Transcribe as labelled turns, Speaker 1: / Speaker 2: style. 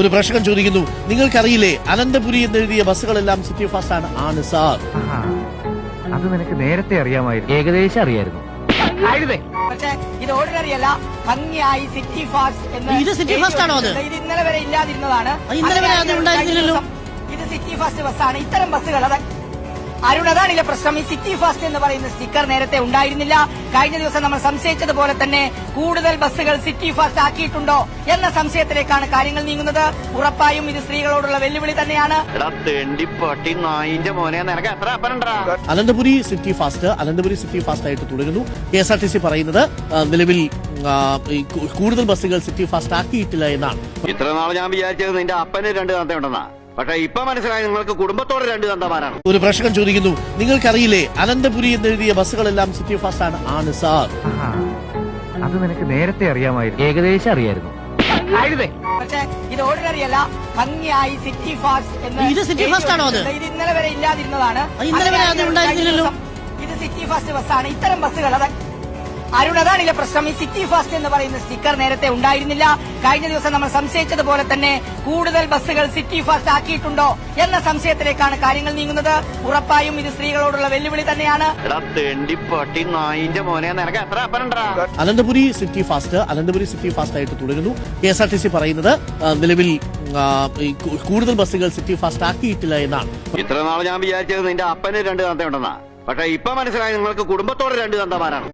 Speaker 1: ഒരു പ്രേക്ഷകൻ ചോദിക്കുന്നു, നിങ്ങൾക്കറിയില്ലേ അനന്തപുരി എന്നെഴുതിയ ബസ്സുകളെല്ലാം സിറ്റി ഫാസ്റ്റ് ആണ് സാർ.
Speaker 2: അത് നിനക്ക് നേരത്തെ അറിയാമായിരുന്നു. ഏകദേശം അറിയായിരുന്നു.
Speaker 3: പക്ഷേ ഇത് ഓർഡിനറി അല്ല, ഭംഗിയായി സിറ്റി ഫാസ്റ്റ് എന്ന്.
Speaker 1: ഇത് സിറ്റി ഫാസ്റ്റ് ആണോ? അത്
Speaker 3: ഇത് ഇന്നലെ വരെ ഇല്ലാതിരുന്നതാണ്.
Speaker 1: ഇന്നലെ വരെ അത് ഉണ്ടായിരുന്നില്ലല്ലോ.
Speaker 3: ഇത് സിറ്റി ഫാസ്റ്റ് ബസ്സാണ്. ഇത്തരം ബസ്സുകൾ അരുൺ, അതാണില്ല പ്രശ്നം. ഈ സിറ്റി ഫാസ്റ്റ് എന്ന് പറയുന്ന സ്റ്റിക്കർ നേരത്തെ ഉണ്ടായിരുന്നില്ല. കഴിഞ്ഞ ദിവസം നമ്മൾ സംശയിച്ചതുപോലെ തന്നെ കൂടുതൽ ബസ്സുകൾ സിറ്റി ഫാസ്റ്റ് ആക്കിയിട്ടുണ്ടോ എന്ന സംശയത്തിലേക്കാണ് കാര്യങ്ങൾ നീങ്ങുന്നത്. ഉറപ്പായും ഇത് സ്ത്രീകളോടുള്ള വെല്ലുവിളി തന്നെയാണ്.
Speaker 1: അനന്തപുരി സിറ്റി ഫാസ്റ്റ് ആയിട്ട് തുടരുന്നു. KSRTC പറയുന്നത് നിലവിൽ കൂടുതൽ ബസ്സുകൾ സിറ്റി ഫാസ്റ്റ് ആക്കിയിട്ടില്ല എന്നാണ്.
Speaker 4: ഇത്ര നാൾ ഞാൻ വിചാരിച്ചത് നിന്റെ അപ്പന് 2 തന്തയുണ്ടെന്നാ. പക്ഷെ ഇപ്പൊ മനസ്സിലായി നിങ്ങൾക്ക് കുടുംബത്തോടെ 2 തന്തമാരാണ്.
Speaker 1: ഒരു പ്രേക്ഷകൻ ചോദിക്കുന്നു, നിങ്ങൾക്കറിയില്ലേ അനന്തപുരി എന്നെഴുതിയ ബസ്സുകളെല്ലാം സിറ്റി ഫാസ്റ്റ് ആണ് സാർ.
Speaker 2: അത് നിനക്ക് നേരത്തെ അറിയാമായിരുന്നു. ഏകദേശം അറിയായിരുന്നു.
Speaker 3: പക്ഷേ ഇത് ഓർഡിനറി അല്ല, ഭംഗിയായി സിറ്റി ഫാസ്റ്റ് എന്ന്.
Speaker 1: ഇത് സിറ്റി ഫാസ്റ്റ് ആണോ? അത്
Speaker 3: ഇത് ഇന്നലെ വരെ ഇല്ലാതിരുന്നതാണ്.
Speaker 1: ഇന്നലെ വരെ അത് ഉണ്ടായിരുന്നില്ലല്ലോ.
Speaker 3: ഇത് സിറ്റി ഫാസ്റ്റ് ബസ്സാണ്. ഇത്തരം ബസ്സുകൾ അരുൺ, അതാണില്ല പ്രശ്നം. ഈ സിറ്റി ഫാസ്റ്റ് എന്ന് പറയുന്ന സ്റ്റിക്കർ നേരത്തെ ഉണ്ടായിരുന്നില്ല. കഴിഞ്ഞ ദിവസം നമ്മൾ സംശയിച്ചതുപോലെ തന്നെ കൂടുതൽ ബസ്സുകൾ സിറ്റി ഫാസ്റ്റ് ആക്കിയിട്ടുണ്ടോ എന്ന സംശയത്തിലേക്കാണ് കാര്യങ്ങൾ നീങ്ങുന്നത്. ഉറപ്പായും ഇത് സ്ത്രീകളോടുള്ള വെല്ലുവിളി തന്നെയാണ്.
Speaker 1: അനന്തപുരി സിറ്റി ഫാസ്റ്റ് ആയിട്ട് തുടരുന്നു. KSRTC പറയുന്നത് നിലവിൽ കൂടുതൽ ബസ്സുകൾ സിറ്റി ഫാസ്റ്റ് ആക്കിയിട്ടില്ല എന്നാണ്.
Speaker 4: ഇത്ര നാൾ ഞാൻ വിചാരിച്ചത് നിന്റെ അപ്പന് 2 തന്തയുണ്ടെന്നാ. പക്ഷെ ഇപ്പൊ മനസ്സിലായി നിങ്ങൾക്ക് കുടുംബത്തോടെ 2 തന്തമാരാണ്.